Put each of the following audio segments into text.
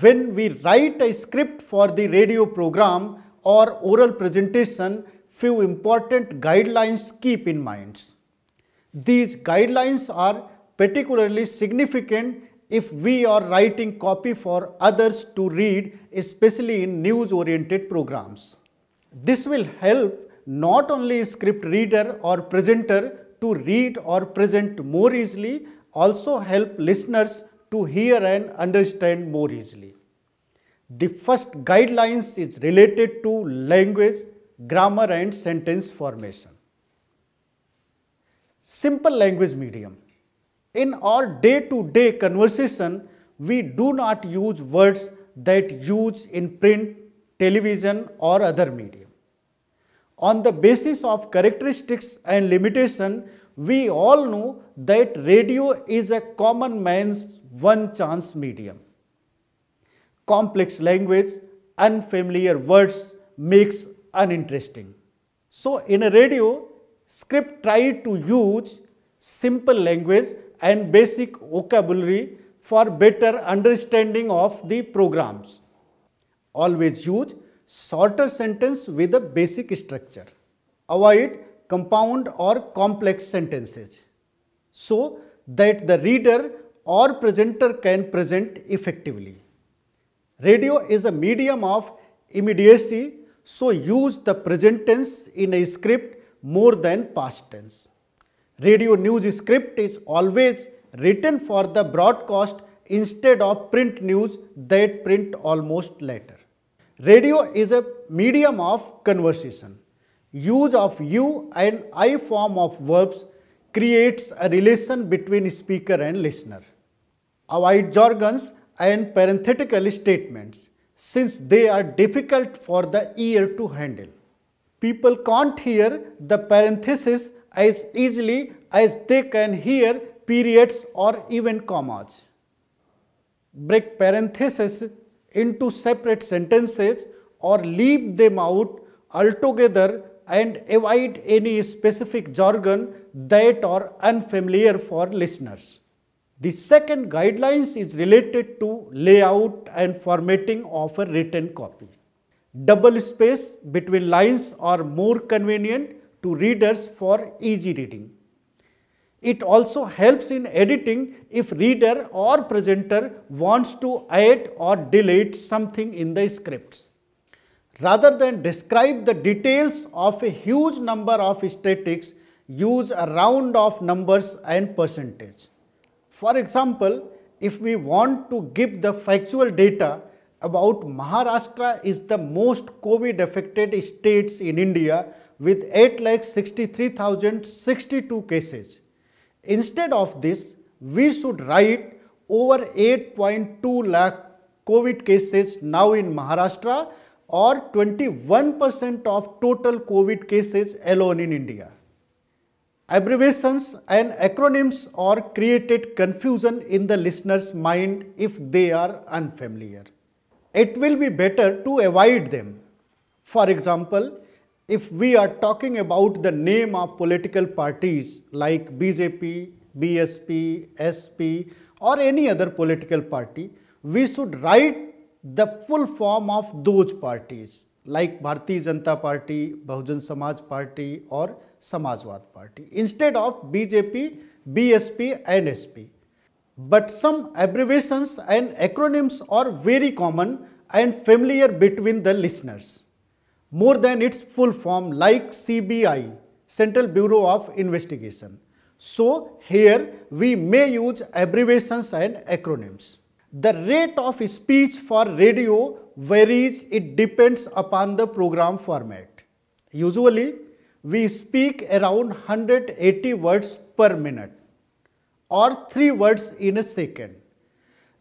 When we write a script for the radio program or oral presentation, few important guidelines keep in mind. These guidelines are particularly significant if we are writing copy for others to read, especially in news-oriented programs. This will help not only script reader or presenter to read or present more easily, also help listeners to hear and understand more easily. The first guidelines is related to language, grammar and sentence formation. Simple language medium. In our day-to-day conversation, we do not use words that use in print, television or other medium. On the basis of characteristics and limitation, we all know that radio is a common man's one chance medium. Complex language, unfamiliar words makes uninteresting. So in a radio, script try to use simple language and basic vocabulary for better understanding of the programs. Always use shorter sentence with a basic structure. Avoid compound or complex sentences so that the reader or presenter can present effectively. Radio is a medium of immediacy, so use the present tense in a script more than past tense. Radio news script is always written for the broadcast instead of print news that print almost later. Radio is a medium of conversation. Use of you and I form of verbs creates a relation between speaker and listener. Avoid jargons and parenthetical statements since they are difficult for the ear to handle. People can't hear the parenthesis as easily as they can hear periods or even commas. Break parentheses into separate sentences or leave them out altogether and avoid any specific jargon that are unfamiliar for listeners. The second guidelines is related to layout and formatting of a written copy. Double space between lines are more convenient to readers for easy reading. It also helps in editing if reader or presenter wants to add or delete something in the scripts. Rather than describe the details of a huge number of statistics, use a round of numbers and percentage. For example, if we want to give the factual data about Maharashtra is the most COVID affected states in India with 8,63,062 cases. Instead of this, we should write over 8.2 lakh COVID cases now in Maharashtra or 21% of total COVID cases alone in India. Abbreviations and acronyms are created confusion in the listener's mind if they are unfamiliar. It will be better to avoid them. For example, if we are talking about the name of political parties like BJP, BSP, SP or any other political party, we should write the full form of those parties like Bharatiya Janata Party, Bahujan Samaj Party or Samajwad Party instead of BJP, BSP and SP. But some abbreviations and acronyms are very common and familiar between the listeners, more than its full form like CBI, Central Bureau of Investigation. So here we may use abbreviations and acronyms. The rate of speech for radio varies, it depends upon the program format. Usually, we speak around 180 words per minute or 3 words in a second.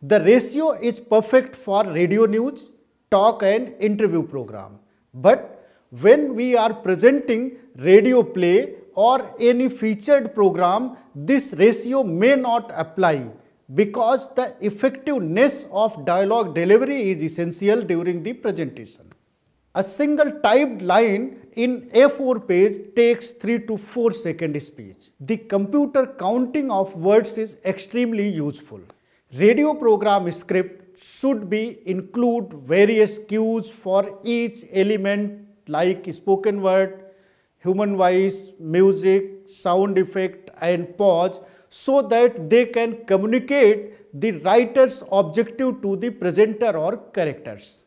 The ratio is perfect for radio news, talk and interview program. But when we are presenting radio play or any featured program, this ratio may not apply because the effectiveness of dialogue delivery is essential during the presentation. A single typed line in A4 page takes 3 to 4 second speech. The computer counting of words is extremely useful. Radio program script should be include various cues for each element like spoken word, human voice, music, sound effect and pause, so that they can communicate the writer's objective to the presenter or characters.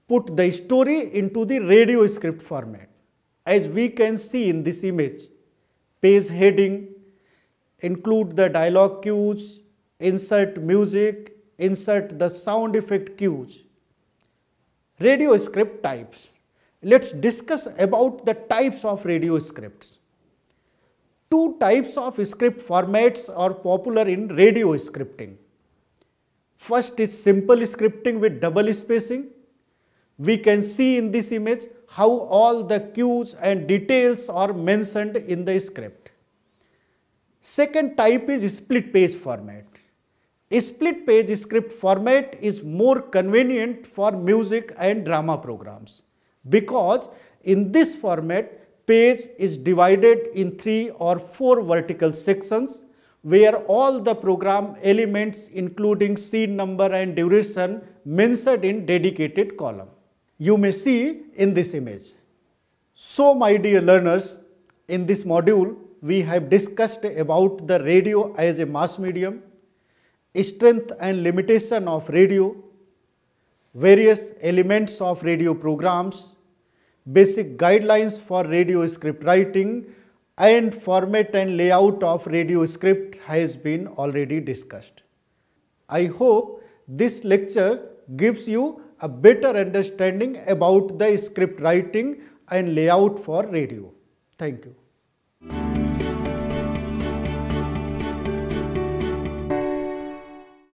Put the story into the radio script format. As we can see in this image, page heading, include the dialogue cues, insert music, insert the sound effect cues. Radio script types. Let's discuss about the types of radio scripts. Two types of script formats are popular in radio scripting. First is simple scripting with double spacing. We can see in this image how all the cues and details are mentioned in the script. Second type is split page format. A split page script format is more convenient for music and drama programs because in this format page is divided in 3 or 4 vertical sections where all the program elements including scene number and duration mentioned in dedicated column. You may see in this image. So my dear learners, in this module we have discussed about the radio as a mass medium, strength and limitation of radio, various elements of radio programs, basic guidelines for radio script writing and format and layout of radio script has been already discussed. I hope this lecture gives you a better understanding about the script writing and layout for radio. Thank you.